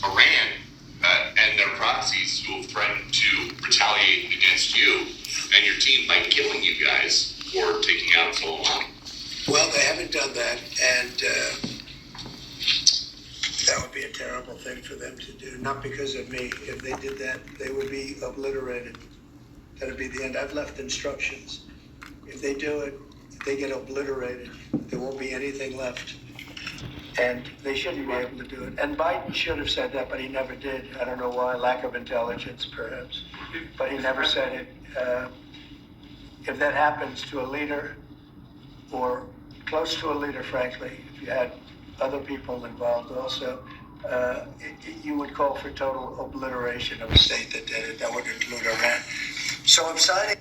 Iran and their proxies who have threatened to retaliate against you and your team by killing you guys for taking out Soleimani. Well, they haven't done that, and that would be a terrible thing for them to do. Not because of me. If they did that, they would be obliterated. That would be the end. I've left instructions. If they do it, they get obliterated. There won't be anything left. And they shouldn't be able to do it. And Biden should have said that, but he never did. I don't know why. Lack of intelligence, perhaps. But he never said it. If that happens to a leader, or close to a leader, frankly, if you had other people involved also, you would call for total obliteration of a state that did it. That would include Iran. So I'm signing.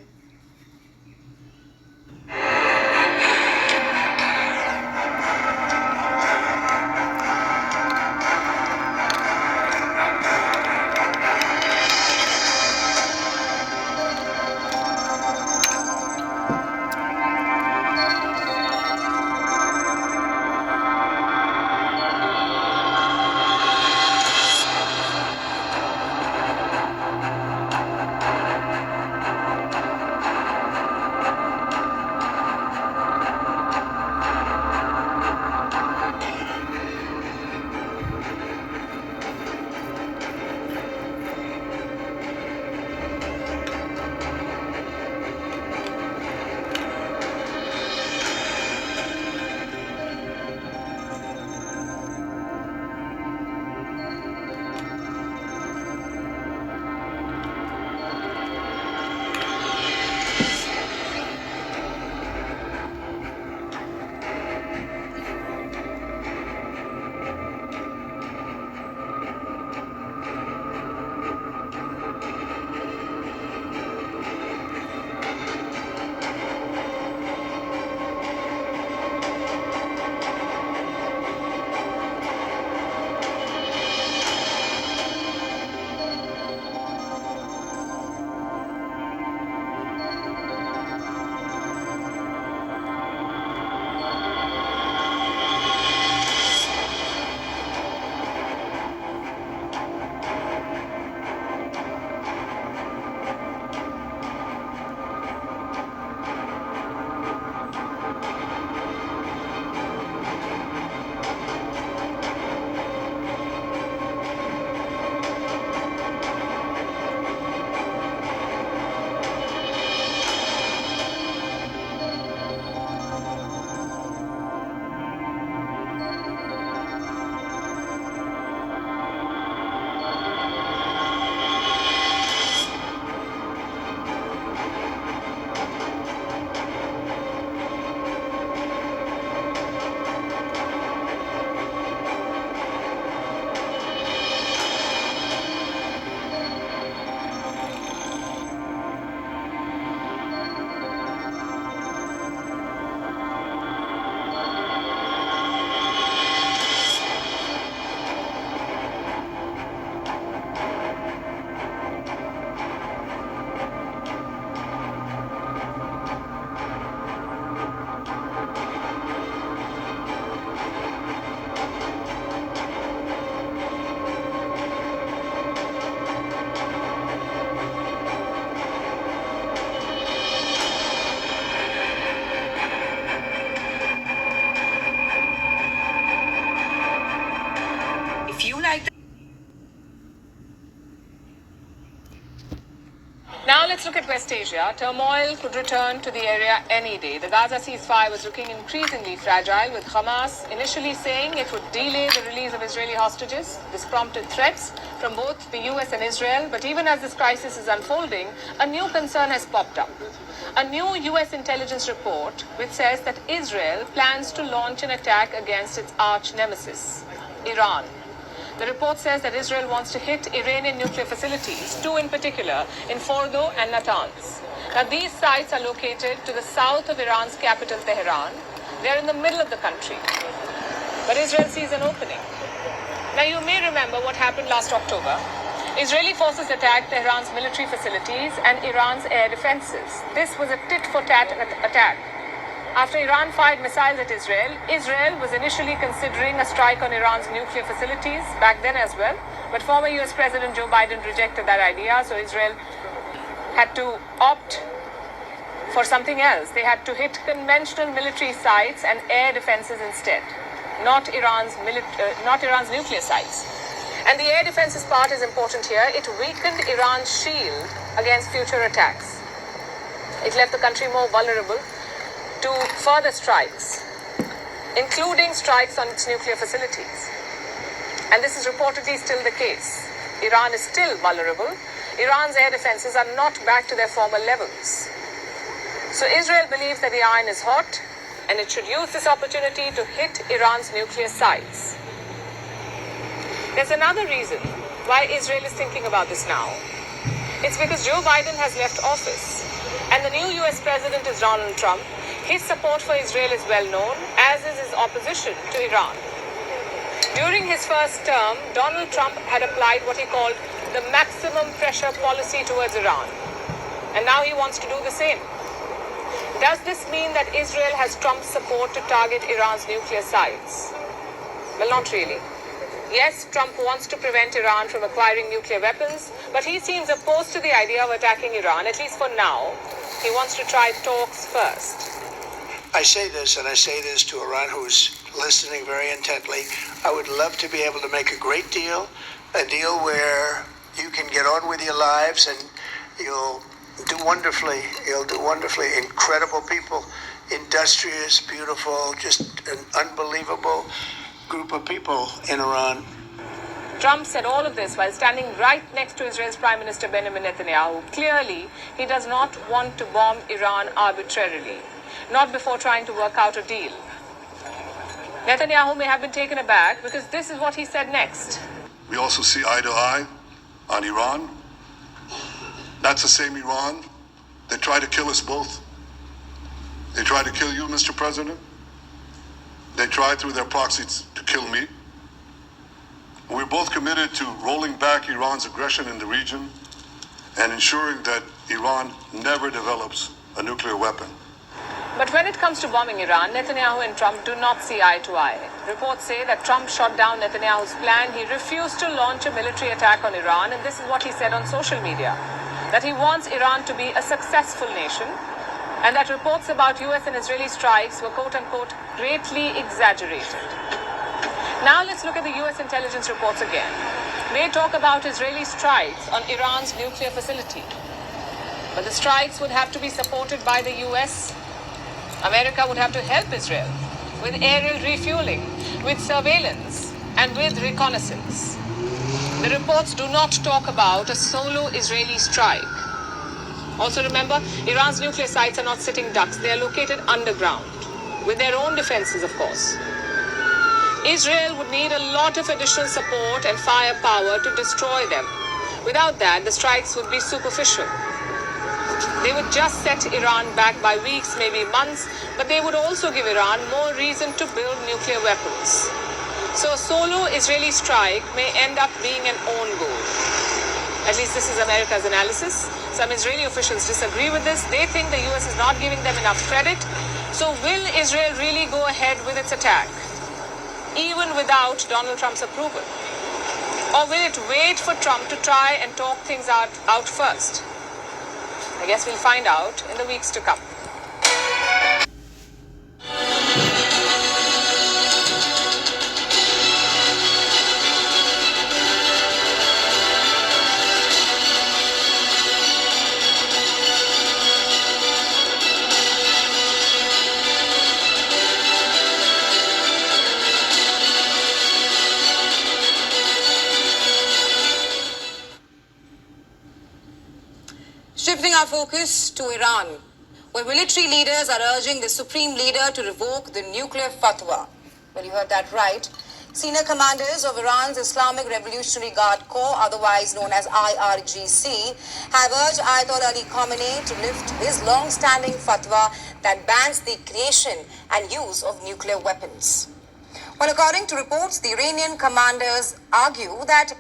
Now let's look at West Asia. Turmoil could return to the area any day. The Gaza ceasefire was looking increasingly fragile, with Hamas initially saying it would delay the release of Israeli hostages. This prompted threats from both the US and Israel. But even as this crisis is unfolding, a new concern has popped up. A new US intelligence report which says that Israel plans to launch an attack against its arch nemesis, Iran. The report says that Israel wants to hit Iranian nuclear facilities, two in particular, in Fordo and Natanz. Now, these sites are located to the south of Iran's capital, Tehran. They are in the middle of the country. But Israel sees an opening. Now, you may remember what happened last October. Israeli forces attacked Tehran's military facilities and Iran's air defenses. This was a tit-for-tat attack. After Iran fired missiles at Israel, Israel was initially considering a strike on Iran's nuclear facilities back then as well. But former US President Joe Biden rejected that idea, so Israel had to opt for something else. They had to hit conventional military sites and air defenses instead, not Iran's nuclear sites. And the air defenses part is important here. It weakened Iran's shield against future attacks. It left the country more vulnerable to further strikes, including strikes on its nuclear facilities. And this is reportedly still the case. Iran is still vulnerable. Iran's air defenses are not back to their former levels. So Israel believes that the iron is hot, and it should use this opportunity to hit Iran's nuclear sites. There's another reason why Israel is thinking about this now. It's because Joe Biden has left office, and the new US president is Donald Trump. His support for Israel is well known, as is his opposition to Iran. During his first term, Donald Trump had applied what he called the maximum pressure policy towards Iran. And now he wants to do the same. Does this mean that Israel has Trump's support to target Iran's nuclear sites? Well, not really. Yes, Trump wants to prevent Iran from acquiring nuclear weapons, but he seems opposed to the idea of attacking Iran, at least for now. He wants to try talks first. I say this, and I say this to Iran, who's listening very intently. I would love to be able to make a great deal, a deal where you can get on with your lives and you'll do wonderfully. You'll do wonderfully. Incredible people, industrious, beautiful, just an unbelievable group of people in Iran. Trump said all of this while standing right next to Israel's Prime Minister Benjamin Netanyahu. Clearly, he does not want to bomb Iran arbitrarily, not before trying to work out a deal. Netanyahu may have been taken aback because this is what he said next. We also see eye to eye on Iran. That's the same Iran that tried to kill us both. They tried to kill you, Mr. President. They tried through their proxies to kill me. We're both committed to rolling back Iran's aggression in the region and ensuring that Iran never develops a nuclear weapon. But when it comes to bombing Iran, Netanyahu and Trump do not see eye to eye. Reports say that Trump shot down Netanyahu's plan. He refused to launch a military attack on Iran, and this is what he said on social media, that he wants Iran to be a successful nation, and that reports about US and Israeli strikes were quote-unquote greatly exaggerated. Now let's look at the US intelligence reports again. They talk about Israeli strikes on Iran's nuclear facility. But the strikes would have to be supported by the US. America would have to help Israel with aerial refueling, with surveillance, and with reconnaissance. The reports do not talk about a solo Israeli strike. Also remember, Iran's nuclear sites are not sitting ducks. They are located underground, with their own defenses, of course. Israel would need a lot of additional support and firepower to destroy them. Without that, the strikes would be superficial. They would just set Iran back by weeks, maybe months, but they would also give Iran more reason to build nuclear weapons. So a solo Israeli strike may end up being an own goal. At least this is America's analysis. Some Israeli officials disagree with this. They think the US is not giving them enough credit. So will Israel really go ahead with its attack, even without Donald Trump's approval? Or will it wait for Trump to try and talk things out first? I guess we'll find out in the weeks to come. Shifting our focus to Iran, where military leaders are urging the supreme leader to revoke the nuclear fatwah. Well, you heard that right. Senior commanders of Iran's Islamic Revolutionary Guard Corps, otherwise known as IRGC, have urged Ayatollah Ali Khamenei to lift his long-standing fatwa that bans the creation and use of nuclear weapons. Well, according to reports, the Iranian commanders argue that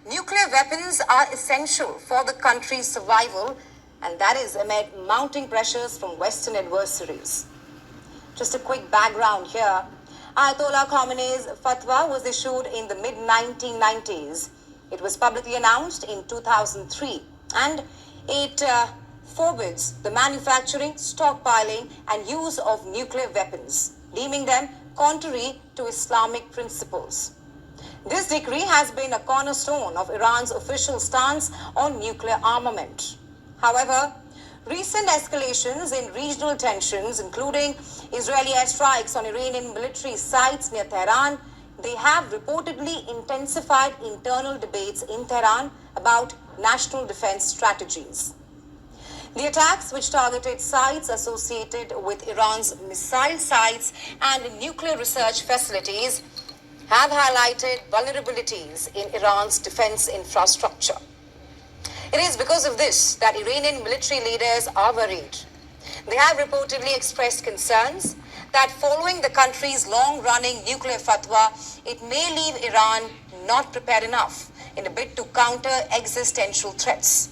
nuclear weapons are essential for the country's survival, and that is amid mounting pressures from Western adversaries. Just a quick background here. Ayatollah Khamenei's fatwa was issued in the mid-1990s. It was publicly announced in 2003 and it forbids the manufacturing, stockpiling and use of nuclear weapons, deeming them contrary to Islamic principles. This decree has been a cornerstone of Iran's official stance on nuclear armament. However, recent escalations in regional tensions, including Israeli airstrikes on Iranian military sites near Tehran, they have reportedly intensified internal debates in Tehran about national defense strategies. The attacks, which targeted sites associated with Iran's missile sites and nuclear research facilities, have highlighted vulnerabilities in Iran's defense infrastructure. It is because of this that Iranian military leaders are worried. They have reportedly expressed concerns that following the country's long-running nuclear fatwa, it may leave Iran not prepared enough in a bid to counter existential threats.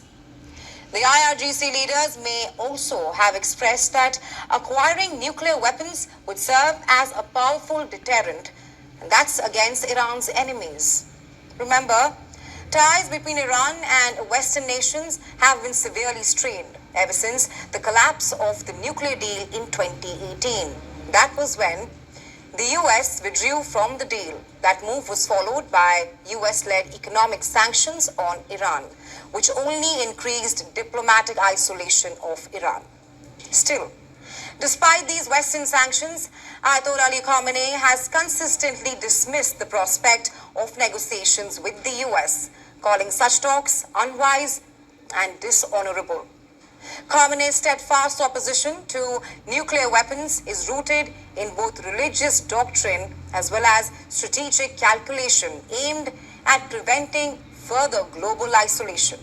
The IRGC leaders may also have expressed that acquiring nuclear weapons would serve as a powerful deterrent, and that's against Iran's enemies. Remember, ties between Iran and Western nations have been severely strained ever since the collapse of the nuclear deal in 2018. That was when the US withdrew from the deal. That move was followed by US-led economic sanctions on Iran, which only increased diplomatic isolation of Iran. Still, despite these Western sanctions, Ayatollah Ali Khamenei has consistently dismissed the prospect of negotiations with the US, calling such talks unwise and dishonorable. Khamenei's steadfast opposition to nuclear weapons is rooted in both religious doctrine as well as strategic calculation aimed at preventing further global isolation.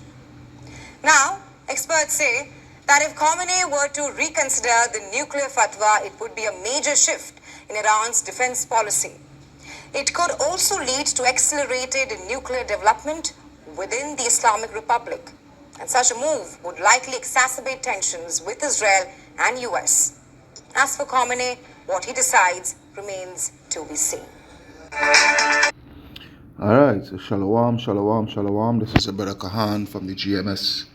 Now, experts say that if Khamenei were to reconsider the nuclear fatwa, it would be a major shift in Iran's defense policy. It could also lead to accelerated nuclear development within the Islamic Republic. And such a move would likely exacerbate tensions with Israel and US. As for Khamenei, what he decides remains to be seen. Alright, so shalom, shalom, shalom. This is Brother Kahan from the GMS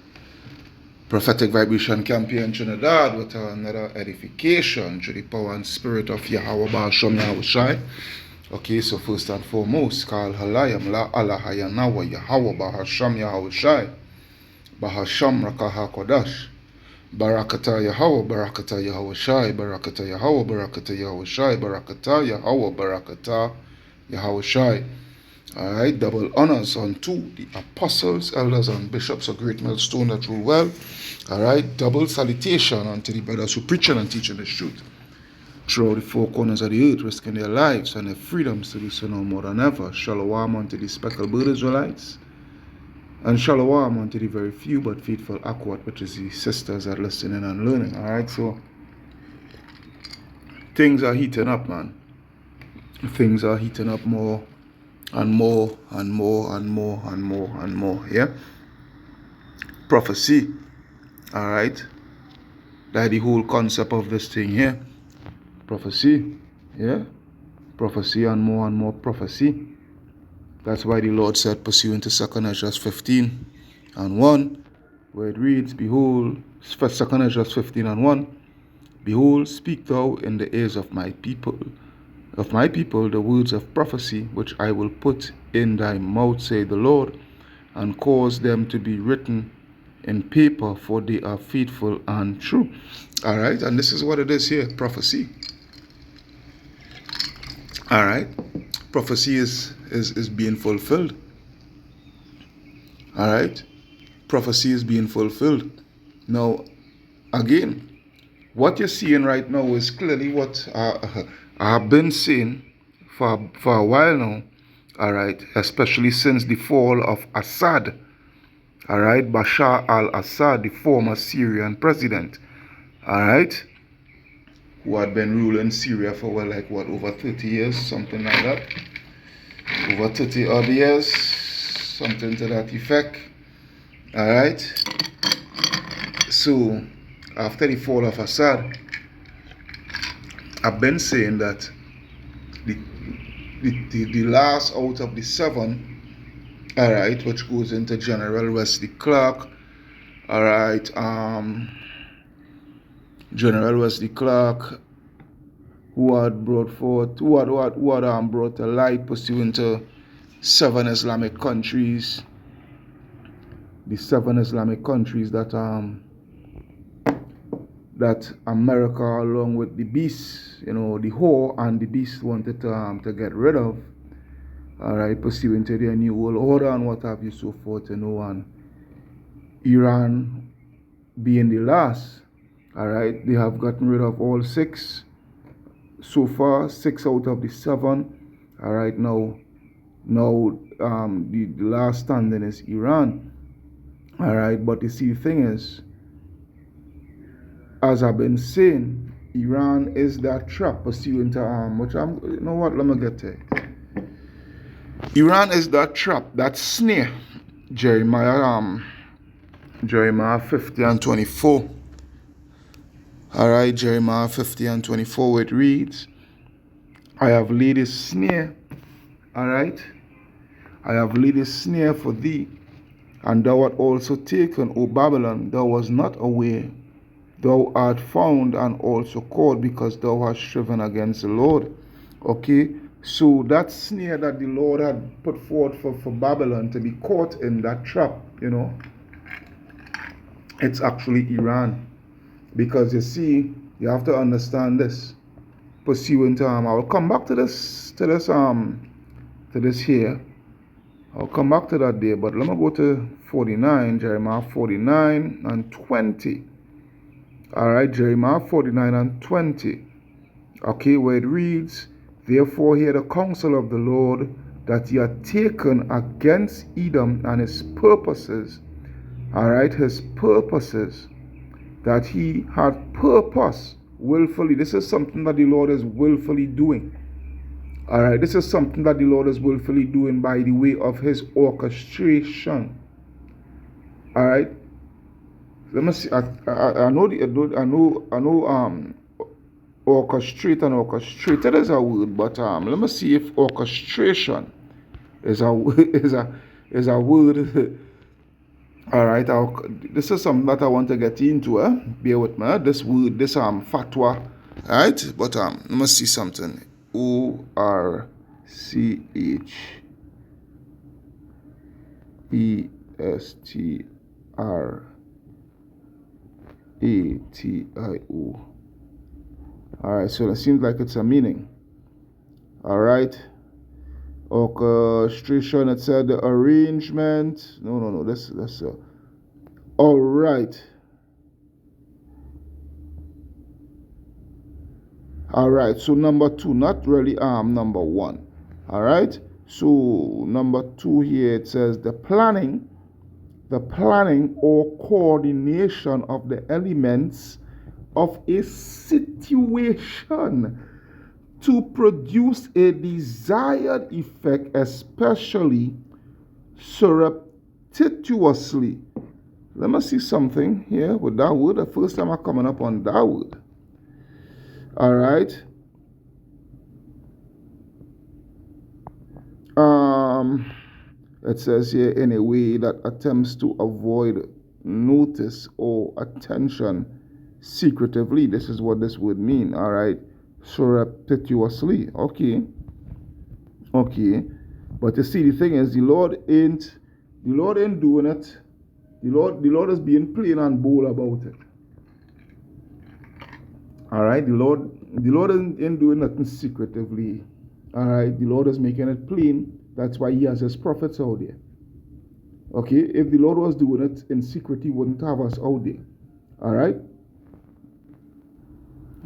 Prophetic Vibration Campaign Trinidad with another edification through the power and spirit of Yahweh Ba'asham Yahushai. Okay, so first and foremost, Kal Halayam La Allah Hayanawa Yahweh Ba'asham Yahushai. Bahasham Rakaha Kodash. Barakata Yahweh, Barakata Yahushai, Barakata Yahweh, Barakata Yahushai, Barakata Yahweh, Barakata Yahushai. Alright, double honors unto the apostles, elders, and bishops of Great Millstone that rule well. Alright, double salutation unto the brothers who preaching and teaching the truth throughout the four corners of the earth, risking their lives and their freedoms to do so no more than ever. Shalom unto the speckled bird Israelites. And shalom unto the very few but faithful Akwat, which is the sisters that listening and learning. Alright, so things are heating up, man. Things are heating up more and more and more and more and more and more. Yeah? Prophecy. Alright? That's the whole concept of this thing here. Prophecy. Yeah? Prophecy and more prophecy. That's why the Lord said, pursuant to 2 Ezra 15 and 1, where it reads, Behold, 2 Ezra 15 and 1, Behold, speak thou in the ears of my people, the words of prophecy, which I will put in thy mouth, saith the Lord, and cause them to be written in paper, for they are faithful and true. Alright, and this is what it is here, prophecy. Alright, prophecy is being fulfilled. Alright, prophecy is being fulfilled. Now, again, what you're seeing right now is clearly what I have been saying for a while now. Alright, especially since the fall of Assad. Alright, Bashar al-Assad, the former Syrian president. Alright, who had been ruling Syria for over 30 years, something like that. Over 30 odd years, something to that effect. Alright. So, after the fall of Assad, I've been saying that the last out of the 7, all right, which goes into General Wesley Clark, all right, General Wesley Clark, who had brought a light pursuant to 7 Islamic countries, the 7 Islamic countries that America, along with the beast, the whore and the beast, wanted to get rid of, all right, pursuant to their new world order and what have you, so forth, and Iran being the last, all right, they have gotten rid of all 6 so far, 6 out of the 7, all right. Now the last standing is Iran, all right. But you see, the thing is, as I've been saying, Iran is that trap pursuant to which I'm, let me get to it. Iran is that trap, that snare. Jeremiah 50 and 24. All right, Jeremiah 50 and 24, it reads, I have laid a snare, all right, I have laid a snare for thee, and thou art also taken, O Babylon, thou was not aware, thou art found and also caught, because thou hast striven against the Lord. Okay, so that snare that the Lord had put forth for Babylon to be caught in that trap, it's actually Iran. Because you see, you have to understand this. Pursuant to I will come back to this here. I'll come back to that there, but let me go to 49, Jeremiah 49 and 20. All right, Jeremiah 49 and 20. Okay, where it reads, therefore hear the counsel of the Lord, that he hath taken against Edom and his purposes. All right, his purposes, that he had purpose willfully. This is something that the Lord is willfully doing. All right, this is something that the Lord is willfully doing by the way of his orchestration. All right, let me see. I know orchestrate and orchestrated is a word, but let me see if orchestration is a word. All right, this is something that I want to get into. Bear with me. This word, this fatwah. All right, but let me see something. ORCHESTRATIO. All right, so it seems like it's a meaning. All right. Orchestration, it said the arrangement. No, that's all right. All right, so number 2, not really number 1. All right, so number 2 here, it says the planning or coordination of the elements of a situation to produce a desired effect, especially surreptitiously. Let me see something here with that word. The first time I'm coming up on that word. All right. It says here, in a way that attempts to avoid notice or attention secretively. This is what this would mean. All right. Surreptitiously. Okay. But you see, the thing is, the Lord ain't doing it. The Lord is being plain and bold about it. All right. The Lord ain't doing nothing secretively. All right. The Lord is making it plain. That's why he has his prophets out there. Okay. If the Lord was doing it in secret, he wouldn't have us out there. All right.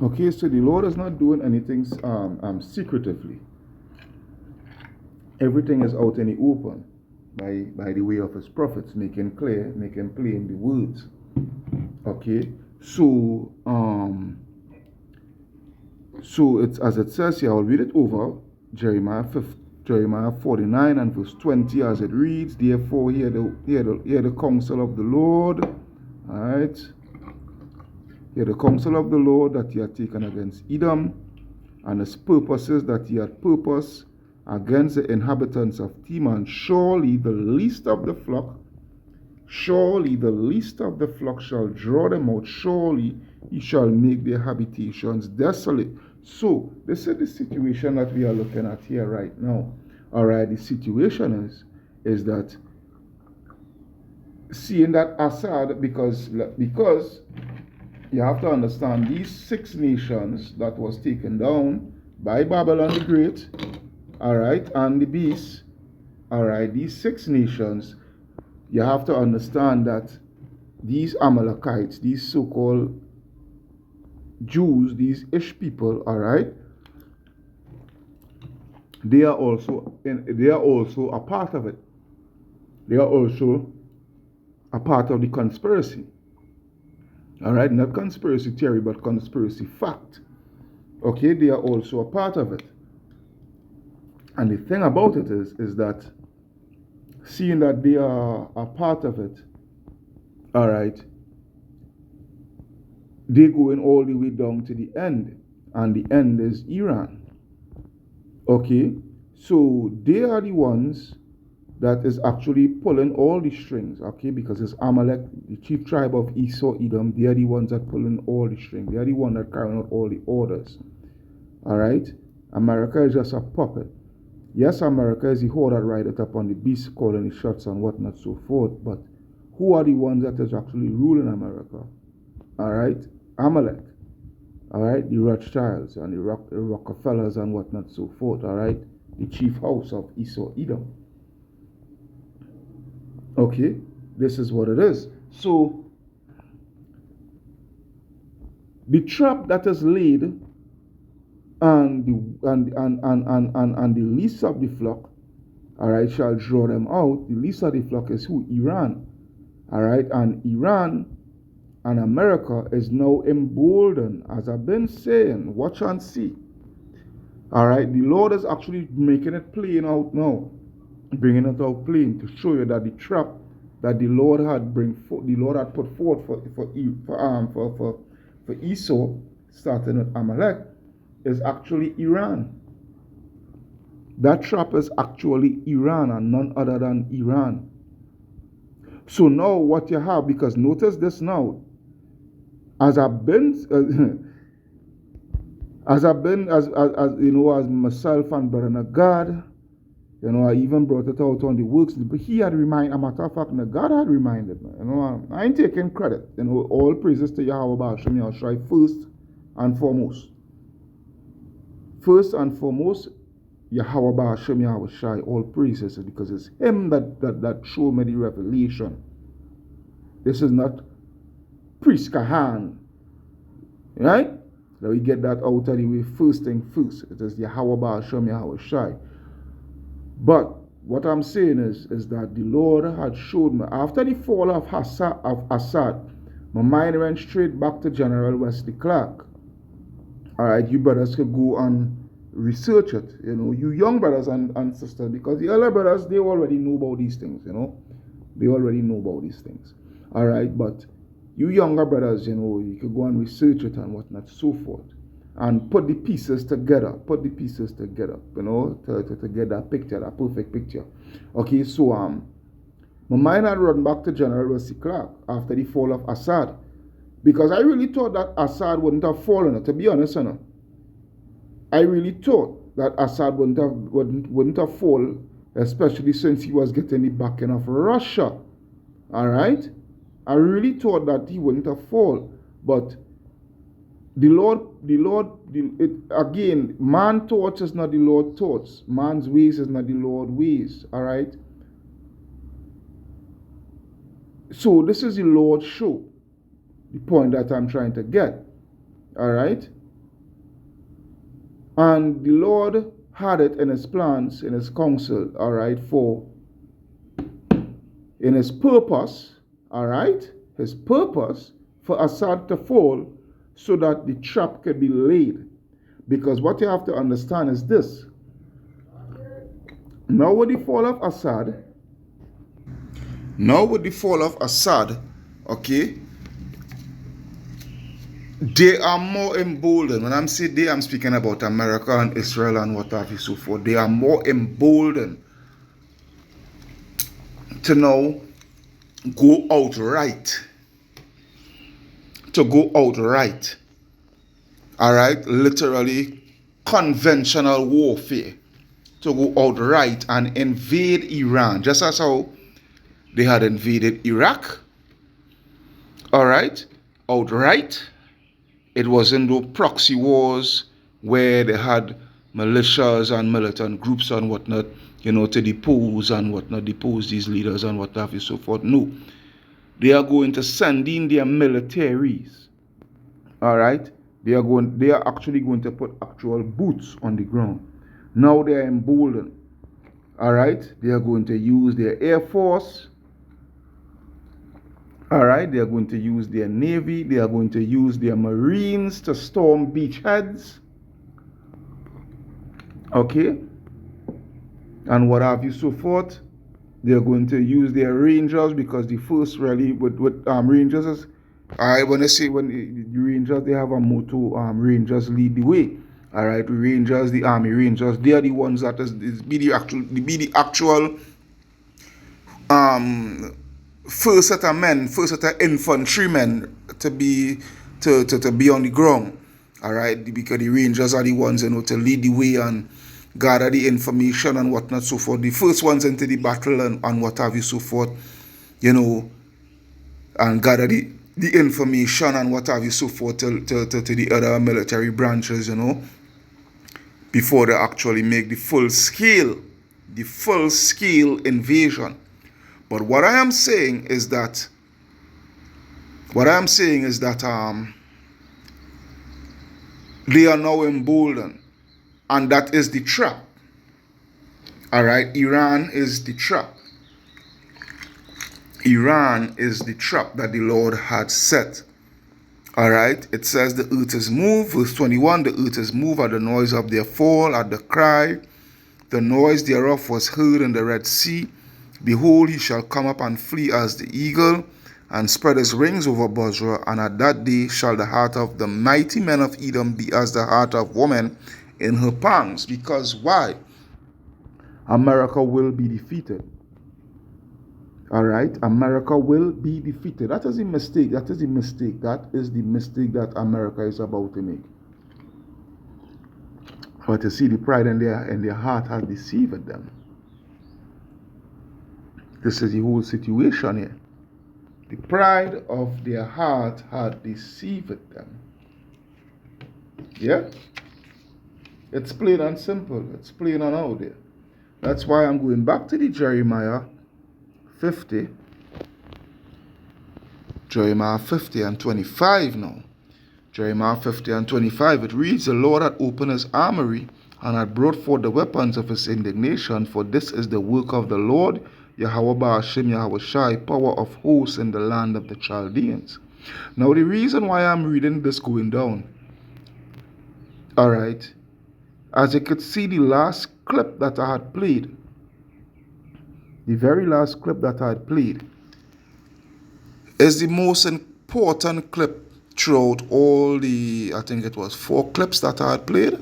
Okay, so the Lord is not doing anything secretively. Everything is out in the open by the way of his prophets, making plain the words. Okay, so it's as it says here. I'll read it over. Jeremiah 49 and verse 20, as it reads. Therefore, hear the counsel of the Lord. All right. Hear the counsel of the Lord that he had taken against Edom and his purposes that he had purposed against the inhabitants of Teman, surely the least of the flock, surely the least of the flock shall draw them out, surely he shall make their habitations desolate. So, this is the situation that we are looking at here right now. Alright, the situation is that seeing that Assad, because you have to understand these 6 nations that was taken down by Babylon the Great, alright, and the beast, alright, these 6 nations, you have to understand that these Amalekites, these so-called Jews, these Ish people, alright, they are also a part of it. They are also a part of the conspiracy. Alright, not conspiracy theory, but conspiracy fact. Okay, they are also a part of it. And the thing about it is that seeing that they are a part of it, alright, they going all the way down to the end. And the end is Iran. Okay, so they are the ones that is actually pulling all the strings, okay, because it's Amalek, the chief tribe of Esau, Edom, they are the ones that pulling all the strings. They are the ones that carrying out all the orders. Alright? America is just a puppet. Yes, America is the whore that ride it up on the beast, calling the shots and whatnot, so forth, but who are the ones that is actually ruling America? Alright? Amalek. Alright? The Rothschilds and the Rockefellers and whatnot, so forth. Alright? The chief house of Esau, Edom. Okay, this is what it is. So, the trap that is laid and the least of the flock, alright, shall draw them out. The least of the flock is who? Iran. Alright, and Iran and America is now emboldened, as I've been saying, watch and see. Alright, the Lord is actually making it plain out now, bringing it out plain to show you that the trap that the Lord had put forth for Esau, starting with Amalek, is actually Iran. That trap is actually Iran and none other than Iran. So now what you have, because notice this now, as myself and Brother Nagad, I even brought it out on the works, but he had reminded, a matter of fact, God had reminded me, I ain't taking credit, all praises to Yahweh Ba'ashem Yahushai first and foremost. First and foremost, Yahweh Ba'ashem Yahushai, all praises, because it's him that showed me the revelation. This is not Priest Kahan, right? Let me get that out of the way first thing first. It is Yahweh Ba'ashem Yahushai. But what I'm saying is that the Lord had showed me, after the fall of Assad, my mind went straight back to General Wesley Clark. Alright, you brothers could go and research it, you young brothers and sisters, because the elder brothers, they already know about these things, They already know about these things. Alright, but you younger brothers, you could go and research it and whatnot, so forth. And put the pieces together, to get that picture, that perfect picture. Okay, so my mind had run back to General Wesley Clark after the fall of Assad, because I really thought that Assad wouldn't have fallen, to be honest, I really thought that Assad wouldn't have fallen, especially since he was getting the backing of Russia. Alright? I really thought that he wouldn't have fallen, but again, man's thoughts is not the Lord's thoughts. Man's ways is not the Lord's ways. Alright? So this is the Lord's show. The point that I'm trying to get. Alright? And the Lord had it in his plans, in his counsel, alright, in his purpose, alright? His purpose for Assad to fall, so that the trap could be laid. Because what you have to understand is this. Now with the fall of Assad, okay, they are more emboldened. When I'm saying they, I'm speaking about America and Israel and what have you so forth. They are more emboldened to now go outright. To go outright. Alright? Literally conventional warfare. To go outright and invade Iran. Just as how they had invaded Iraq. Alright? Outright. It wasn't no proxy wars where they had militias and militant groups and whatnot, to depose and whatnot, depose these leaders and what have you so forth. No. They are going to send in their militaries. Alright? They are actually going to put actual boots on the ground. Now they are emboldened. Alright? They are going to use their Air Force. Alright, they are going to use their Navy, they are going to use their Marines to storm beachheads. Okay? And what have you so forth. They are going to use their Rangers, because the first rally with Rangers is, when the Rangers, they have a motto, Rangers lead the way. Alright, Rangers, the Army Rangers, they are the ones that be the actual first set of men, first set of infantrymen to be on the ground. Alright, because the Rangers are the ones to lead the way and gather the information and whatnot so forth. The first ones into the battle and what have you so forth, and gather the information and what have you so forth to the other military branches, before they actually make the full scale invasion. But what I am saying is that they are now emboldened, and that is the trap. Alright, Iran is the trap. Iran is the trap that the Lord had set. Alright, it says the earth is moved, verse 21, the earth is moved at the noise of their fall, at the cry. The noise thereof was heard in the Red Sea. Behold, he shall come up and flee as the eagle, and spread his wings over Bozrah. And at that day shall the heart of the mighty men of Edom be as the heart of woman in her pangs. Because why? America will be defeated. Alright, America will be defeated. That is the mistake. That is the mistake that America is about to make. But you see, the pride in their heart has deceived them. This is the whole situation here. The pride of their heart had deceived them. Yeah? It's plain and simple. It's plain and out there. That's why I'm going back to the Jeremiah 50. Jeremiah 50 and 25 now. Jeremiah 50 and 25. It reads, the Lord had opened his armory and had brought forth the weapons of his indignation, for this is the work of the Lord, Yahweh Ba'ashem Yahweh Shai, power of hosts in the land of the Chaldeans. Now the reason why I'm reading this going down, alright, as you could see, the last clip that I had played, the very last clip that I had played, is the most important clip throughout all the, I think it was 4 clips that I had played.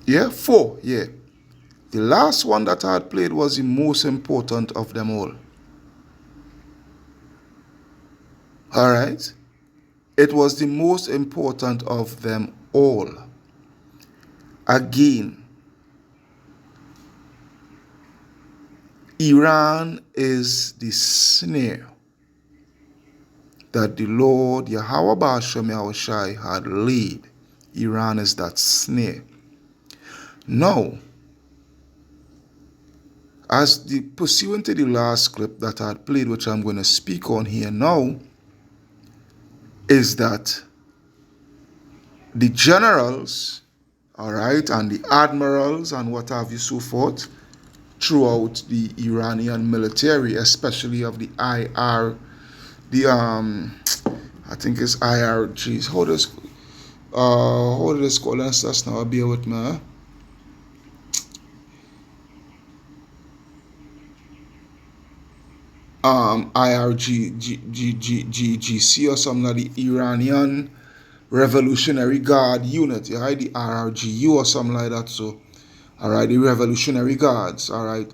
Yeah, 4, yeah. The last one that I had played was the most important of them all. Alright? It was the most important of them all. Again, Iran is the snare that the Lord Yahweh Ba'ashem Yahweh Shai had laid. Iran is that snare. Now, as the pursuant to the last clip that I had played, which I'm going to speak on here now, is that the generals, alright, and the admirals and what have you so forth, throughout the Iranian military, especially of the I think it's IRGs. How does this call us now? Bear with me. IRGC or something like the Iranian Revolutionary Guard Unit, right? The RRGU or something like that. So, all right, the Revolutionary Guards, all right,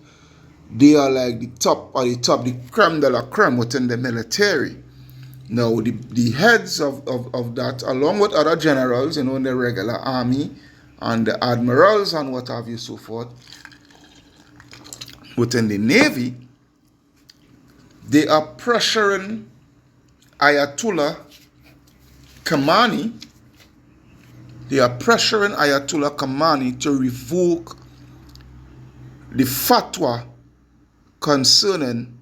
they are like the top, the creme de la creme within the military. Now, the heads of that, along with other generals, in the regular army and the admirals and what have you, so forth, within the navy, they are pressuring Ayatollah Khamenei. They are pressuring Ayatollah Khamenei to revoke the fatwa concerning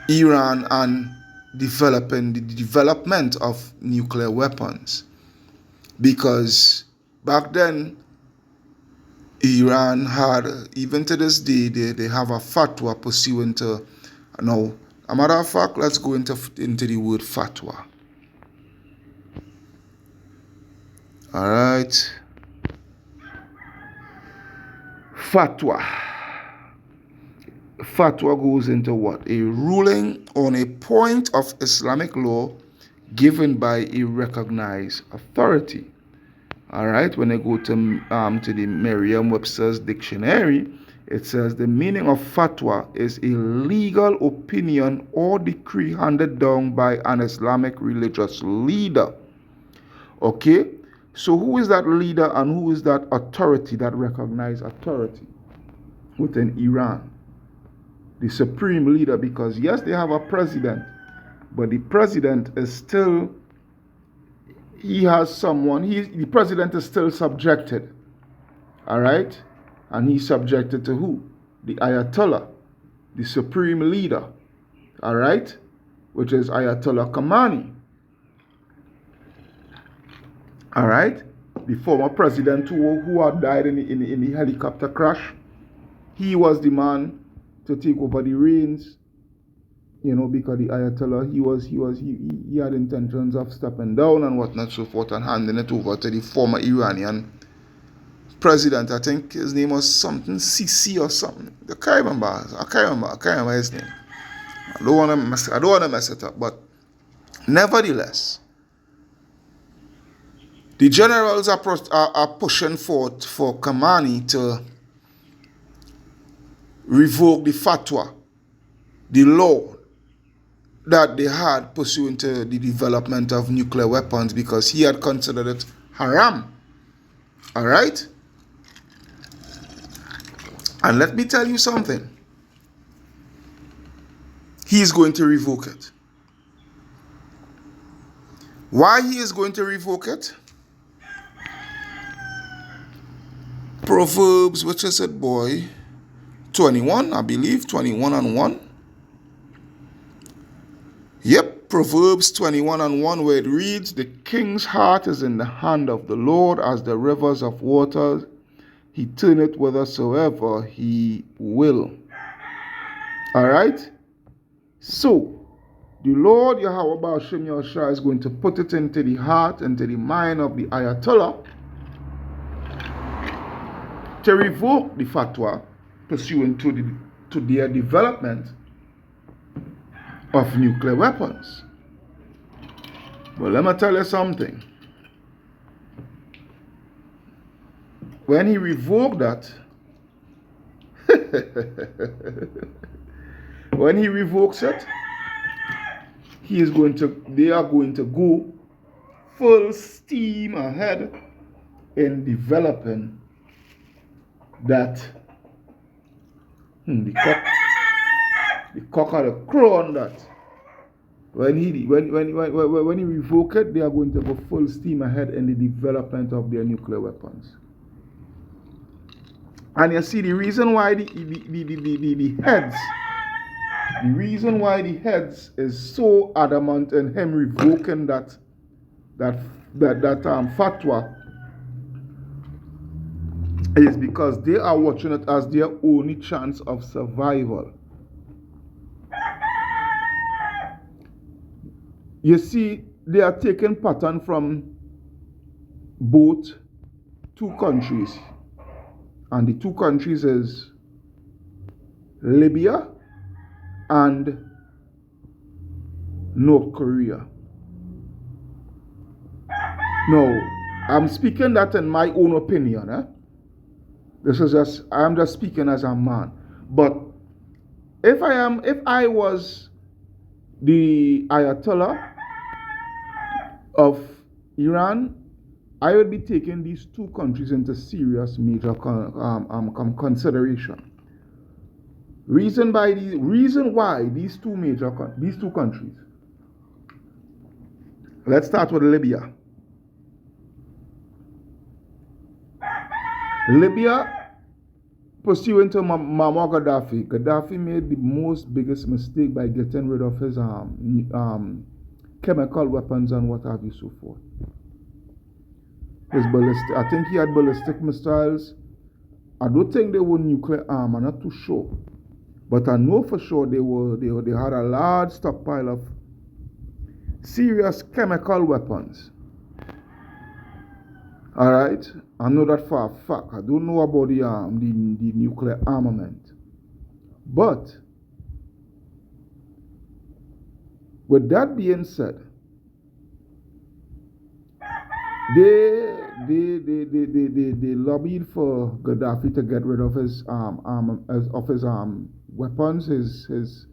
Iran and the development of nuclear weapons. Because back then, Iran had, even to this day, they have a fatwa pursuant to, now, a matter of fact, let's go into the word fatwa. All right. Fatwa. Fatwa goes into what? A ruling on a point of Islamic law given by a recognized authority. All right. When I go to the Merriam-Webster's dictionary, it says the meaning of fatwa is a legal opinion or decree handed down by an Islamic religious leader. Okay. So who is that leader and who is that authority, that recognized authority within Iran? The supreme leader, because yes, they have a president, but the president is still, the president is still subjected. All right? And he's subjected to who? The Ayatollah, the supreme leader. All right? Which is Ayatollah Khamenei. All right? The former president who had died in the helicopter crash. He was the man to take over the reins, because the Ayatollah, he had intentions of stepping down and whatnot, so forth, and handing it over to the former Iranian president. I think his name was something Sisi or something. I can't remember his name. I don't want to mess it up, but nevertheless, the generals are pushing for Khamenei to revoke the fatwa, the law that they had pursuant to the development of nuclear weapons, because he had considered it haram. All right? And let me tell you something. He is going to revoke it. Why he is going to revoke it? Proverbs, which is it, boy? 21, I believe, 21:1. Yep, Proverbs 21:1, where it reads, the king's heart is in the hand of the Lord as the rivers of water. He turneth whithersoever he will. All right? So, the Lord Yahweh Ba'ashem Yahushua is going to put it into the heart, into the mind of the Ayatollah to revoke the fatwa pursuant to their development of nuclear weapons. But let me tell you something. When he revoked that, when he revokes it, they are going to go full steam ahead in developing that the cock of the crow on that. When he revoke it, they are going to go full steam ahead in the development of their nuclear weapons. And you see, the reason why the heads is so adamant in him revoking that fatwa is because they are watching it as their only chance of survival. You see, they are taking pattern from both two countries. And the two countries is Libya, and North Korea. No, I'm speaking that in my own opinion. I'm just speaking as a man. But if I was the ayatollah of Iran, I would be taking these two countries into serious major consideration. Reason why these two countries. Let's start with Libya. Libya, pursuant to Muammar Gaddafi, Gaddafi made the biggest mistake by getting rid of his chemical weapons and what have you so forth. I think he had ballistic missiles. I don't think they were nuclear armed. I'm not too sure, but I know for sure they had a large stockpile of serious chemical weapons. All right, I know that for a fact. I don't know about the nuclear armament, but with that being said, they lobbied for Gaddafi to get rid of his weapons, his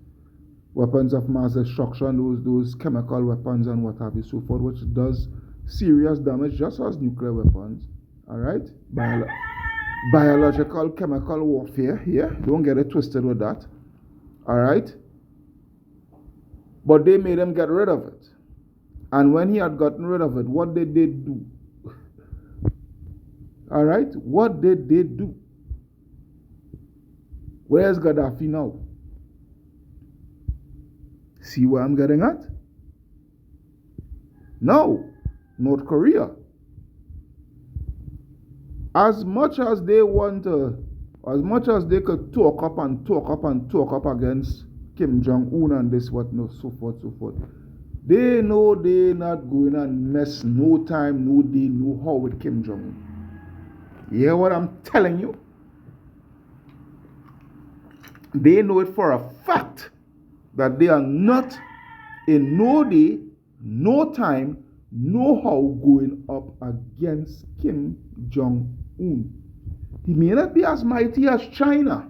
weapons of mass destruction, those chemical weapons and what have you so forth, which does serious damage just as nuclear weapons. All right, biological chemical warfare. Yeah, don't get it twisted with that. All right, but they made him get rid of it. And when he had gotten rid of it, what did they do? All right, what did they do? Where's Gaddafi now? See where I'm getting at? No, North Korea. As much as they could talk up against Kim Jong-un and this, what, no, so forth. They know they're not going to mess no time, no day, no how with Kim Jong-un. You hear what I'm telling you? They know it for a fact that they are not in no day, no time, no how going up against Kim Jong-un. He may not be as mighty as China.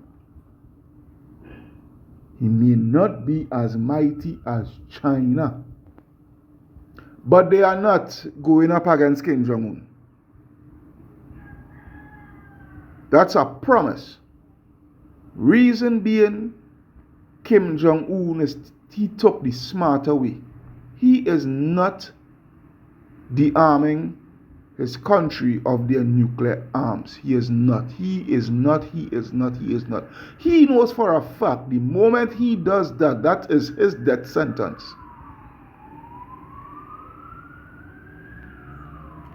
He may not be as mighty as China. But they are not going up against Kim Jong-un. That's a promise. Reason being, Kim Jong-un he took the smarter way. He is not de-arming his country of their nuclear arms. He is not. He knows for a fact the moment he does that, that is his death sentence.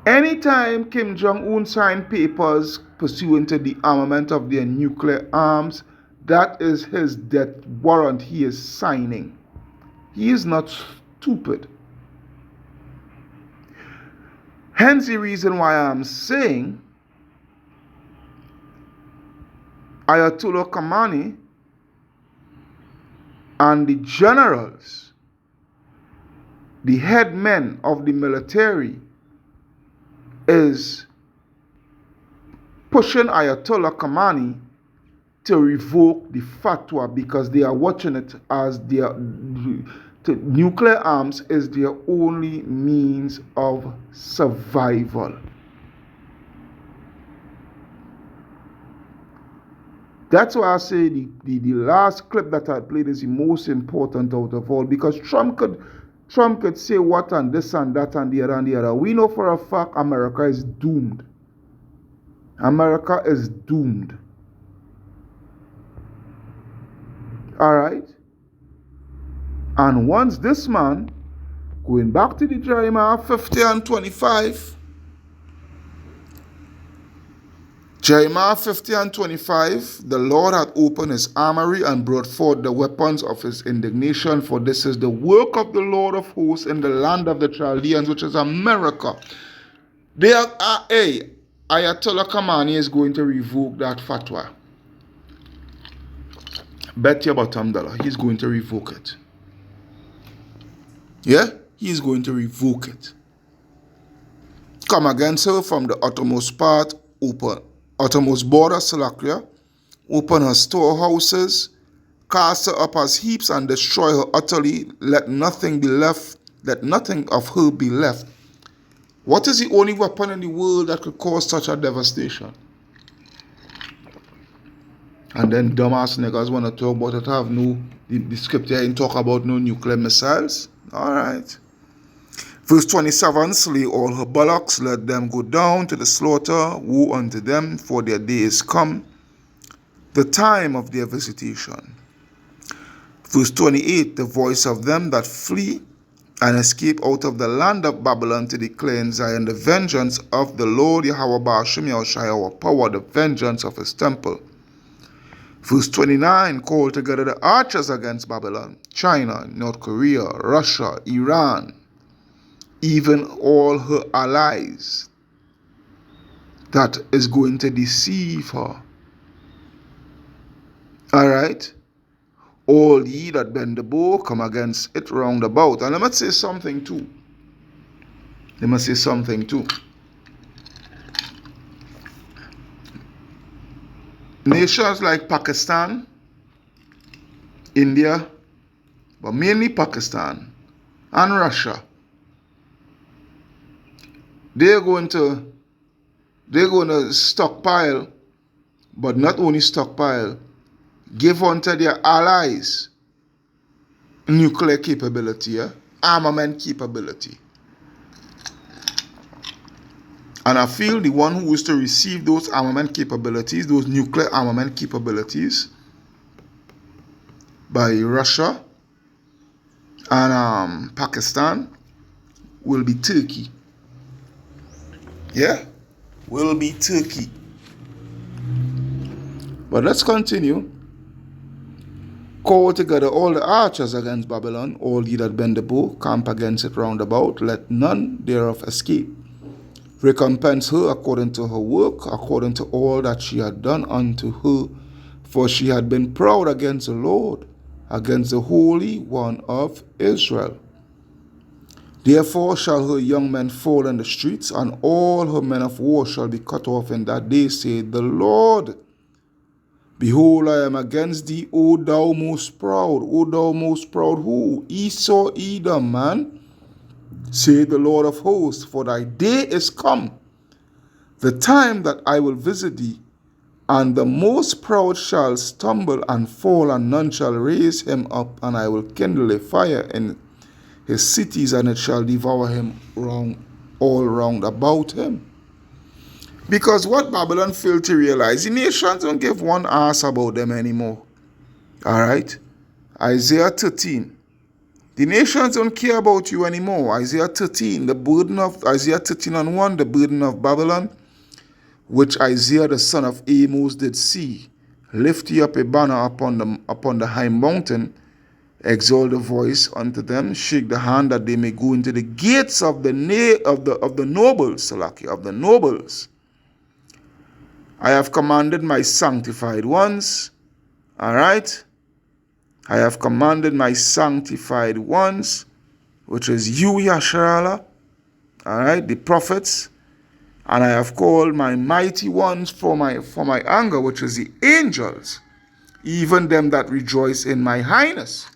Anytime Kim Jong-un signed papers pursuant to the armament of their nuclear arms, that is his death warrant he is signing. He is not stupid. Hence the reason why I'm saying Ayatollah Khamenei and the generals, the head men of the military, is pushing Ayatollah Khamenei to revoke the fatwa because they are watching it as nuclear arms is their only means of survival. That's why I say the last clip that I played is the most important out of all, because Trump could say what and this and that and the other and the other. We know for a fact America is doomed. America is doomed. All right? And once this man, going back to the Jeremiah 50 and 25, Jeremiah 50 and 25, the Lord hath opened his armory and brought forth the weapons of his indignation, for this is the work of the Lord of hosts in the land of the Chaldeans, which is America. Ayatollah Khamenei is going to revoke that fatwa. Bet your bottom dollar he's going to revoke it. Yeah? He's going to revoke it. Come against her from the uttermost part, open, uttermost border, Salakia, open her storehouses, cast her up as heaps and destroy her utterly. Let nothing be left, let nothing of her be left. What is the only weapon in the world that could cause such a devastation? And then dumbass niggas want to talk about it, have no, the scripture ain't talk about no nuclear missiles. Alright. Verse 27, slay all her bullocks, let them go down to the slaughter. Woe unto them, for their day is come, the time of their visitation. Verse 28, the voice of them that flee and escape out of the land of Babylon to declare in Zion the vengeance of the Lord Yahweh Ba'ashem Yahushai, our power, the vengeance of his temple. Verse 29, call together the archers against Babylon, China, North Korea, Russia, Iran, even all her allies, that is going to deceive her. Alright? All ye that bend the bow, come against it round about. And let me say something too. Nations like Pakistan, India, but mainly Pakistan and Russia, they're going to stockpile, but not only stockpile, give unto their allies nuclear capability, armament capability. And I feel the one who is to receive those armament capabilities, those nuclear armament capabilities, by Russia and Pakistan, will be Turkey. Yeah, will be Turkey. But let's continue. Call together all the archers against Babylon, all ye that bend the bow, camp against it round about, let none thereof escape. Recompense her according to her work, according to all that she had done unto her, for she had been proud against the Lord, against the Holy One of Israel. Therefore shall her young men fall in the streets, and all her men of war shall be cut off in that day, saith the Lord. Behold, I am against thee, O thou most proud. O thou most proud who? Esau, Edom, man. Saith the Lord of hosts, for thy day is come, the time that I will visit thee, and the most proud shall stumble and fall, and none shall raise him up, and I will kindle a fire in his cities, and it shall devour him all round about him. Because what Babylon failed to realize, the nations don't give one ass about them anymore. Alright? Isaiah 13. The nations don't care about you anymore. Isaiah 13, the burden of Isaiah 13 and 1, the burden of Babylon, which Isaiah the son of Amos did see. Lift ye up a banner upon the high mountain, exalt the voice unto them, shake the hand that they may go into the gates of the nobles, Salaki, of the nobles. I have commanded my sanctified ones. Alright? I have commanded my sanctified ones, which is you, Yasharala. Alright, the prophets. And I have called my mighty ones for my anger, which is the angels, even them that rejoice in my highness.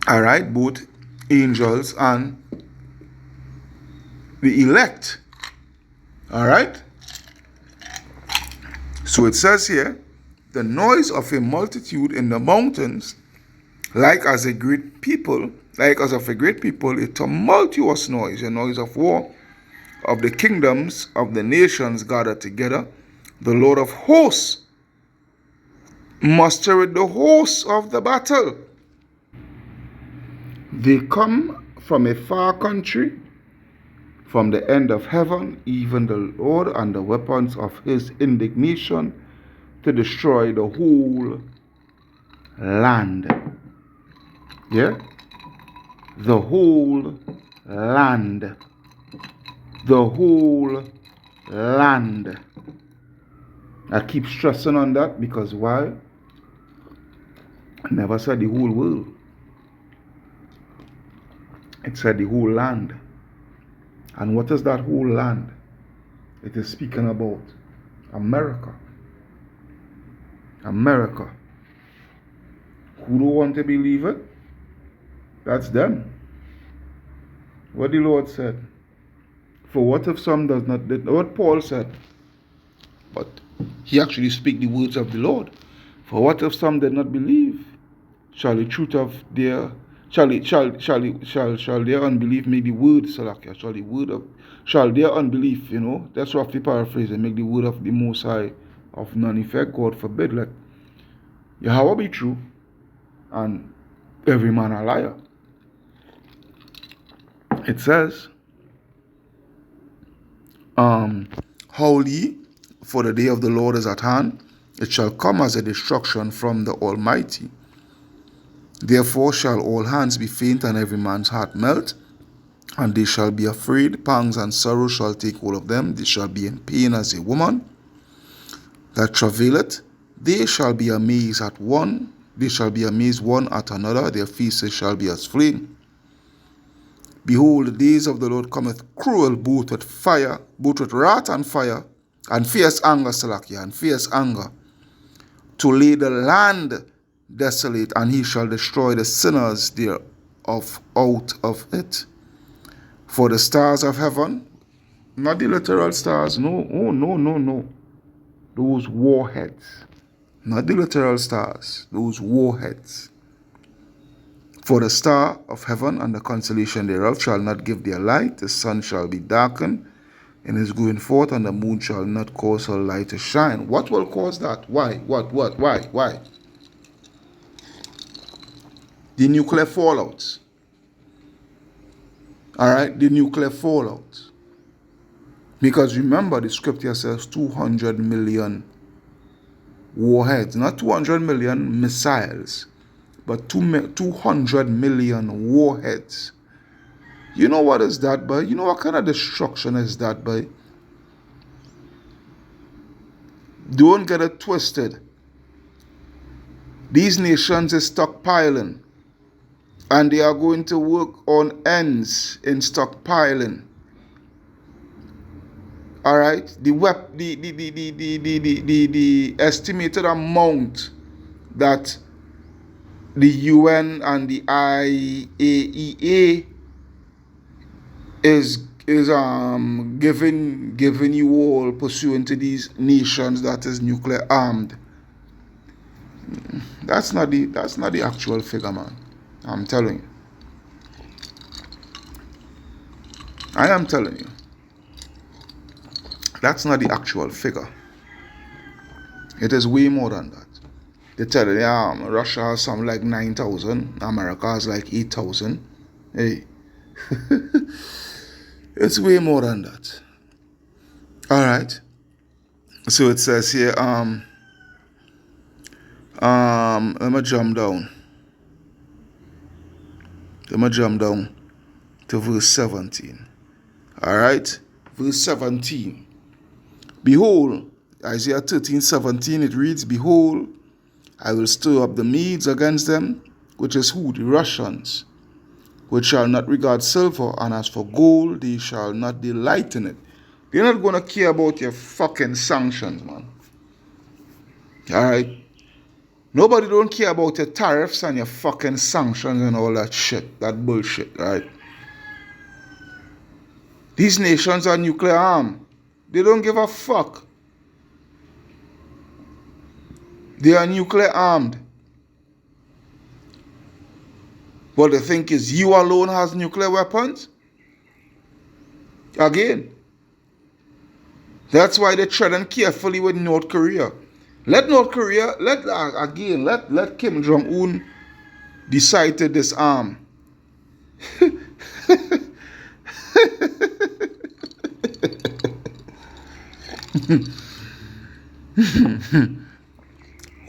Alright, both angels and the elect. Alright? So it says here, the noise of a multitude in the mountains, like as of a great people, a tumultuous noise, a noise of war, of the kingdoms of the nations gathered together. The Lord of hosts mustered the hosts of the battle. They come from a far country, from the end of heaven, even the Lord and the weapons of his indignation, to destroy the whole land. Yeah? The whole land. The whole land. I keep stressing on that because why? It never said the whole world. It said the whole land. And what is that whole land? It is speaking about America. America. Who don't want to believe it? That's them. What the Lord said. For what if some does not, what Paul said, but he actually speak the words of the Lord. For what if some did not believe? Shall the truth of their shall their unbelief make the word Salakia? Shall their unbelief, that's roughly paraphrasing, make the word of the Most High of none effect? God forbid. Let Yahweh be true and every man a liar. It says, Howl ye, for the day of the Lord is at hand. It shall come as a destruction from the Almighty. Therefore shall all hands be faint, and every man's heart melt, and they shall be afraid. Pangs and sorrow shall take hold of them. They shall be in pain as a woman that travaileth. They shall be amazed at one. They shall be amazed one at another. Their faces shall be as flame. Behold, the days of the Lord cometh cruel, both with fire, both with wrath and fire, and fierce anger, Salakia, and fierce anger, to lay the land desolate, and he shall destroy the sinners thereof out of it. For the stars of heaven, not the literal stars, no. Those warheads, not the literal stars, those warheads. For the star of heaven and the constellation thereof shall not give their light, the sun shall be darkened in his going forth, and the moon shall not cause her light to shine. What will cause that? Why? Why? The nuclear fallout. Alright, the nuclear fallout. Because remember, the scripture says 200 million warheads, not 200 million missiles, but 200 million warheads. You know what is that, boy? You know what kind of destruction is that, boy? Don't get it twisted. These nations is stockpiling, and they are going to work on ends in stockpiling. All right, the estimated amount that the UN and the IAEA is giving you all pursuant to these nations that is nuclear armed. That's not the actual figure, man. I'm telling you. I am telling you. That's not the actual figure. It is way more than that. They tell you, Russia has something like 9,000. America has like 8,000. Hey. It's way more than that. Alright. So it says here, let me jump down. To verse 17. Alright? Verse 17. Behold, Isaiah 13:17, it reads, Behold, I will stir up the Medes against them, which is who? The Russians, which shall not regard silver, and as for gold, they shall not delight in it. They're not going to care about your fucking sanctions, man. Alright? Nobody don't care about your tariffs and your fucking sanctions and all that shit, that bullshit, right? These nations are nuclear armed. They don't give a fuck. They are nuclear armed. But the thing is, you alone has nuclear weapons? Again. That's why they're treading carefully with North Korea. Let North Korea, let Kim Jong-un decide to disarm.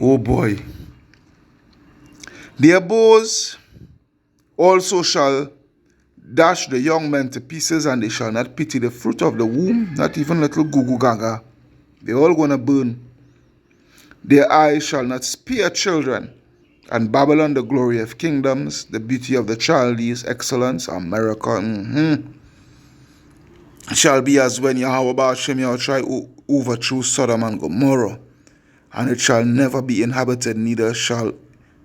Oh boy. Their bows also shall dash the young men to pieces, and they shall not pity the fruit of the womb, not even little Gugu Gaga. They're all gonna burn. Their eyes shall not spare children, And Babylon, the glory of kingdoms, the beauty of the Chaldees, excellence, America, shall be as when Yahweh Ba'ashem Yahweh try overthrew Sodom and Gomorrah, and it shall never be inhabited, neither shall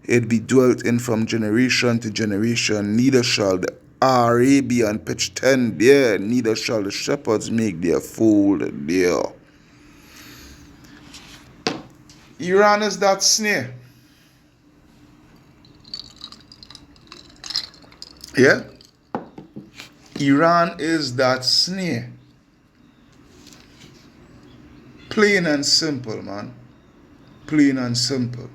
it be dwelt in from generation to generation, neither shall the Arabian pitch tent there, neither shall the shepherds make their fold there. Iran is that snare. Yeah? Iran is that snare. Plain and simple, man. Plain and simple.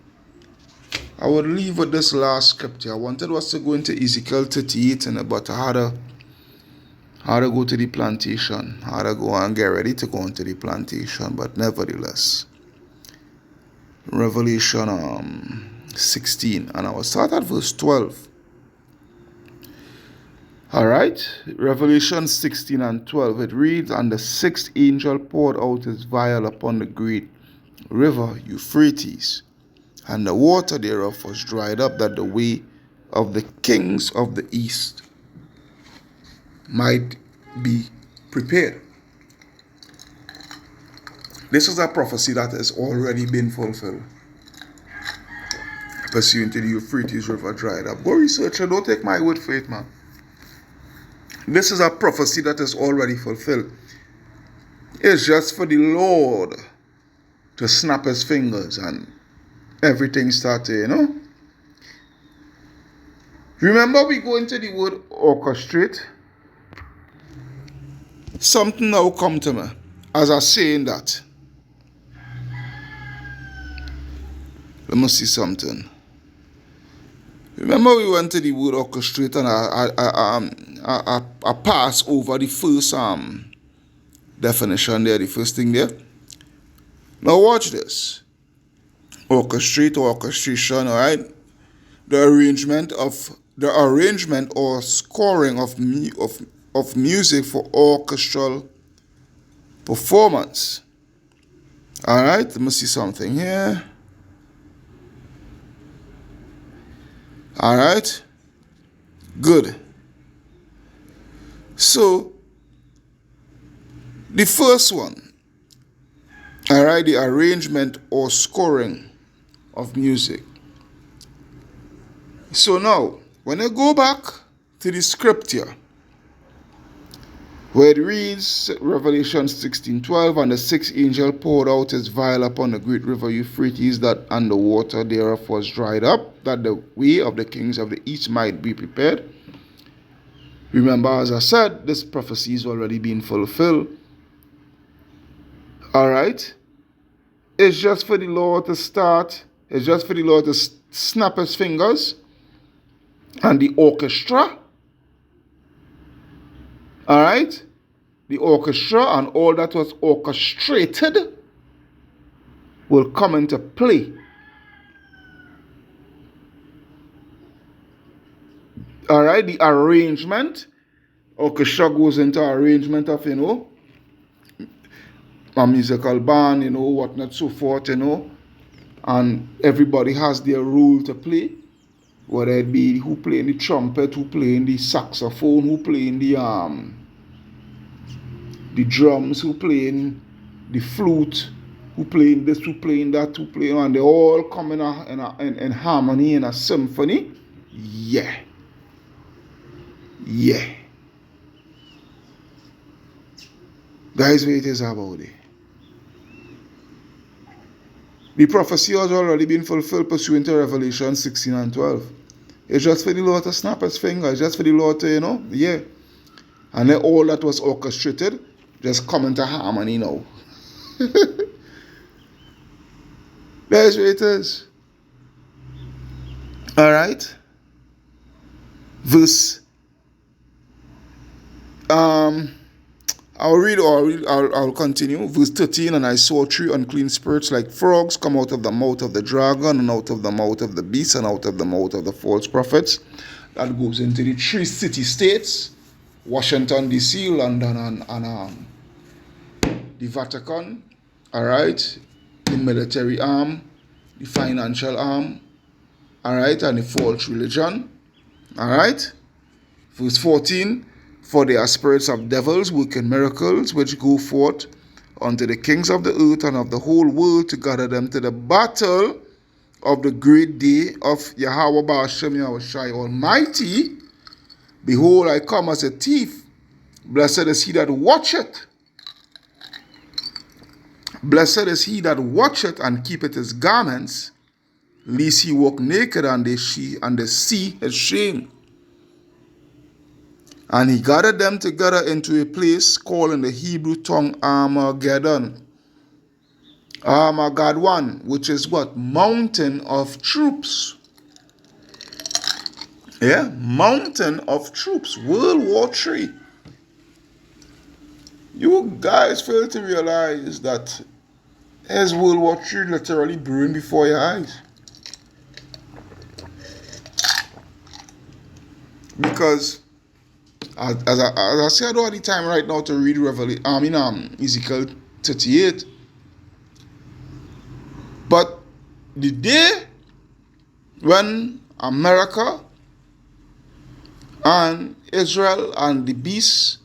I would leave with this last scripture. I wanted us to go into Ezekiel 38, but I had to go to the plantation. I had to go and get ready to go into the plantation. But nevertheless, Revelation 16, and I will start at verse 12. Alright, Revelation 16 and 12, it reads, And the sixth angel poured out his vial upon the great river Euphrates, and the water thereof was dried up, that the way of the kings of the east might be prepared. This is a prophecy that has already been fulfilled. Pursuant to the Euphrates River dried up. Go research it, don't take my word for it, man. This is a prophecy that is already fulfilled. It's just for the Lord to snap his fingers and everything started, Remember, we go into the word orchestrate. Something now come to me as I saying that. Let me see something. Remember, we went to the word orchestrate, and I passed over the first definition there, the first thing there. Now watch this. Orchestrate or orchestration, all right? The arrangement or scoring of music for orchestral performance. All right, let me see something here. All right, good. So the first one, all right, the arrangement or scoring of music. So now, when I go back to the scripture, where it reads Revelation 16:12, and the sixth angel poured out his vial upon the great river Euphrates, and the water thereof was dried up, that the way of the kings of the east might be prepared. Remember, as I said, this prophecy is already being fulfilled. All right? It's just for the Lord to start. It's just for the Lord to snap his fingers. And the orchestra, all right, the orchestra and all that was orchestrated will come into play. All right, the arrangement, orchestra goes into arrangement of, a musical band, whatnot, so forth, and everybody has their role to play. Whether it be who playing the trumpet, who playing the saxophone, who playing the drums, who playing the flute, who playing this, who playing that, who playing, and they all come in harmony, in a symphony. Yeah. Guys, what it is about it. The prophecy has already been fulfilled pursuant to Revelation 16 and 12. It's just for the Lord to snap his finger. It's just for the Lord to, And then all that was orchestrated just come into harmony now. That's what it is. All right. Verse. I'll continue. Verse 13, and I saw 3 unclean spirits like frogs come out of the mouth of the dragon, and out of the mouth of the beast, and out of the mouth of the false prophets. That goes into the 3 city-states, Washington, D.C., London, and the Vatican. All right. The military arm, the financial arm, all right, and the false religion, all right. Verse 14, for they are spirits of devils working miracles, which go forth unto the kings of the earth and of the whole world to gather them to the battle of the great day of Yahweh Ba'ashem Yahushai Almighty. Behold, I come as a thief. Blessed is he that watcheth. Blessed is he that watcheth and keepeth his garments, lest he walk naked and they see his shame. And he gathered them together into a place called in the Hebrew tongue Armageddon. Armageddon, which is what? Mountain of troops. Yeah, mountain of troops. World War III. You guys fail to realize that as World War III literally brewing before your eyes. Because as I say, I don't have the time right now to read Ezekiel 38. But the day when America and Israel and the beast,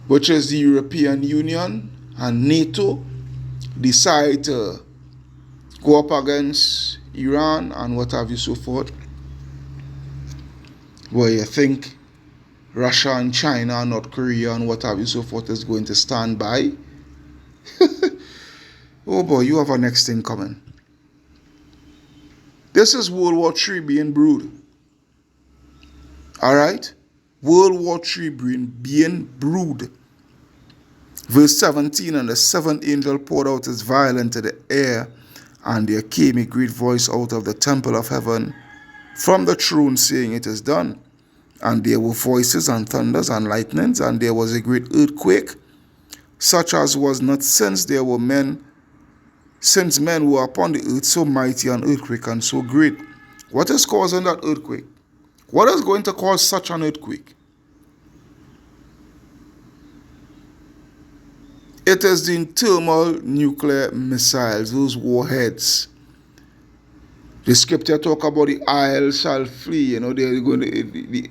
which is the European Union and NATO, decide to go up against Iran and what have you so forth, where you think Russia and China and North Korea and what have you so forth is going to stand by. Oh boy, you have a next thing coming. This is World War III being brewed. Alright? World War III being brewed. Verse 17, and the seventh angel poured out his vial into the air, and there came a great voice out of the temple of heaven from the throne, saying, it is done. And there were voices and thunders and lightnings, and there was a great earthquake, such as was not since men were upon the earth, so mighty an earthquake and so great. What is causing that earthquake? What is going to cause such an earthquake? It is the thermal nuclear missiles, those warheads. The scripture talk about the isles shall flee. They're going to,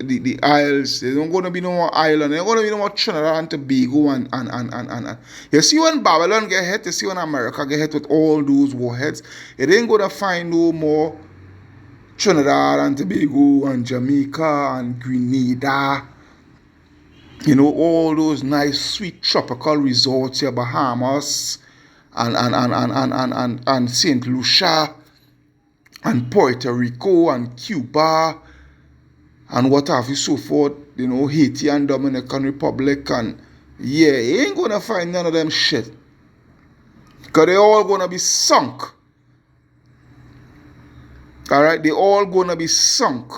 the isles. There's not going to be no more island. There's going to be no more Trinidad and Tobago and. You see when Babylon get hit, you see when America get hit with all those warheads, it ain't going to find no more Trinidad and Tobago and Jamaica and Grenada. All those nice, sweet tropical resorts here, Bahamas and St. Lucia and Puerto Rico and Cuba and what have you so forth, Haiti and Dominican Republic, and you ain't gonna find none of them shit. Because they all gonna be sunk. Alright, they all gonna be sunk.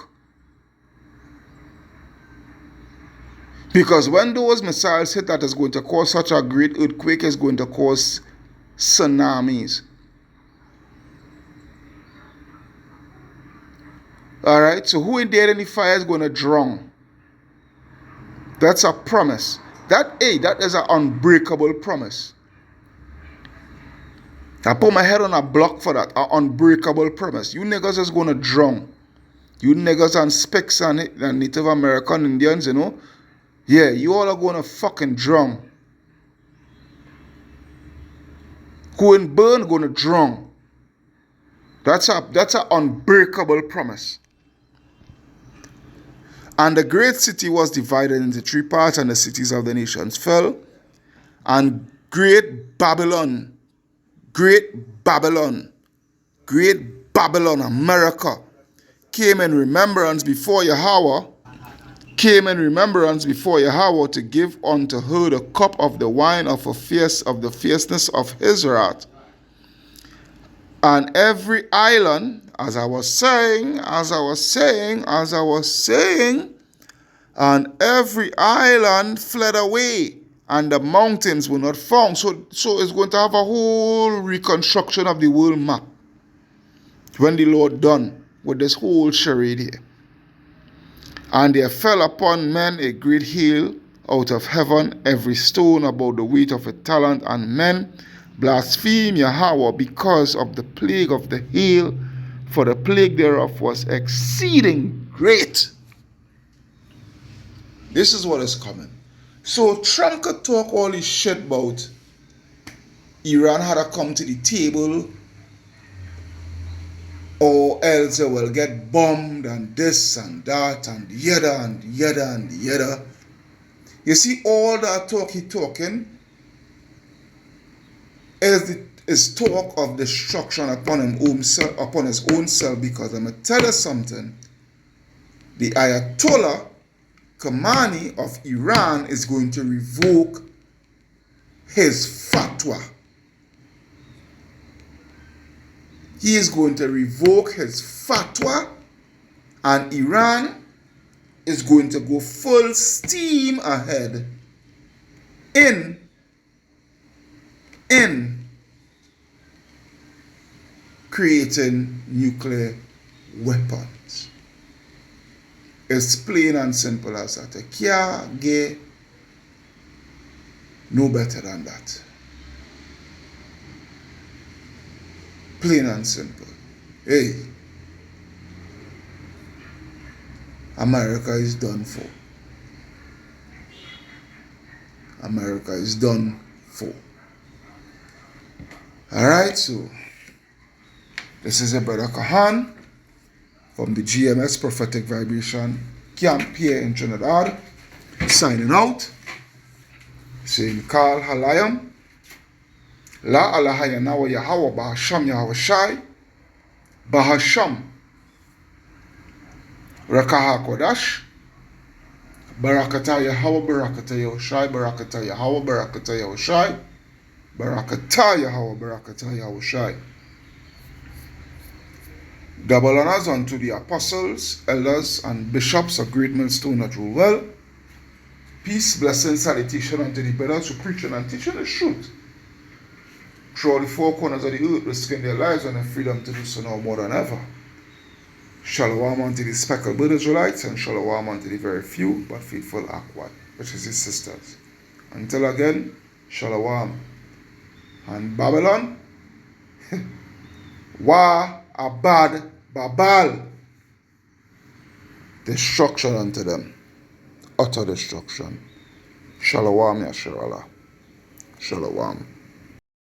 Because when those missiles hit, that is going to cause such a great earthquake, is going to cause tsunamis. Alright, so who in there in the fire is going to drown? That's a promise. That is an unbreakable promise. I put my head on a block for that. An unbreakable promise. You niggas is going to drown. You niggas and Spicks and Native American Indians, yeah, you all are going to fucking drown. Who in burn going to drown. That's an unbreakable promise. And the great city was divided into three parts, and the cities of the nations fell. And great Babylon, America, came in remembrance before Yahweh, to give unto her the cup of the wine of the fierceness of his wrath. And every island, as I was saying, and every island fled away, and the mountains were not found. So it's going to have a whole reconstruction of the world map when the Lord done with this whole charade here. And there fell upon men a great hail out of heaven, every stone about the weight of a talent, and men blaspheme Yahweh because of the plague of the hail, for the plague thereof was exceeding great. This is what is coming. So Trump could talk all this shit about Iran had to come to the table, or else they will get bombed and this and that and the other and the other and the other. You see, all that talk he talking is talk of destruction upon his own self, because I'm going to tell you something. The ayatollah kahmeni of Iran is going to revoke his fatwah. He is going to revoke his fatwah, and Iran is going to go full steam ahead in creating nuclear weapons. It's plain and simple as that. You can't get no better than that. Plain and simple. Hey, America is done for. America is done for. Alright, so this is your brother Kahan from the GMS Prophetic Vibration Camp here in Trinidad, signing out, saying Kal Halayam, La Alahayana wa Yahweh Bahasham Yahweh Shai, Bahasham Rakaha Kodash, Barakata Yahweh, Barakata Yahushai, Barakata Yahweh, Barakata Yahushai, Barakata Yahweh, Barakata Yahushai. Double honors unto the apostles, elders, and bishops of Great Millstone that rule well. Peace, blessing, salutation unto the brothers who preach and teaching the truth through all the four corners of the earth, risking their lives and their freedom to do so now more than ever. Shalom unto the speckled blood Israelites, and shalom unto the very few but faithful Akwad, which is his sisters. Until again, shalom. And Babylon, wa abad babal, destruction unto them, utter destruction. Shalom Yasharallah. Shalom.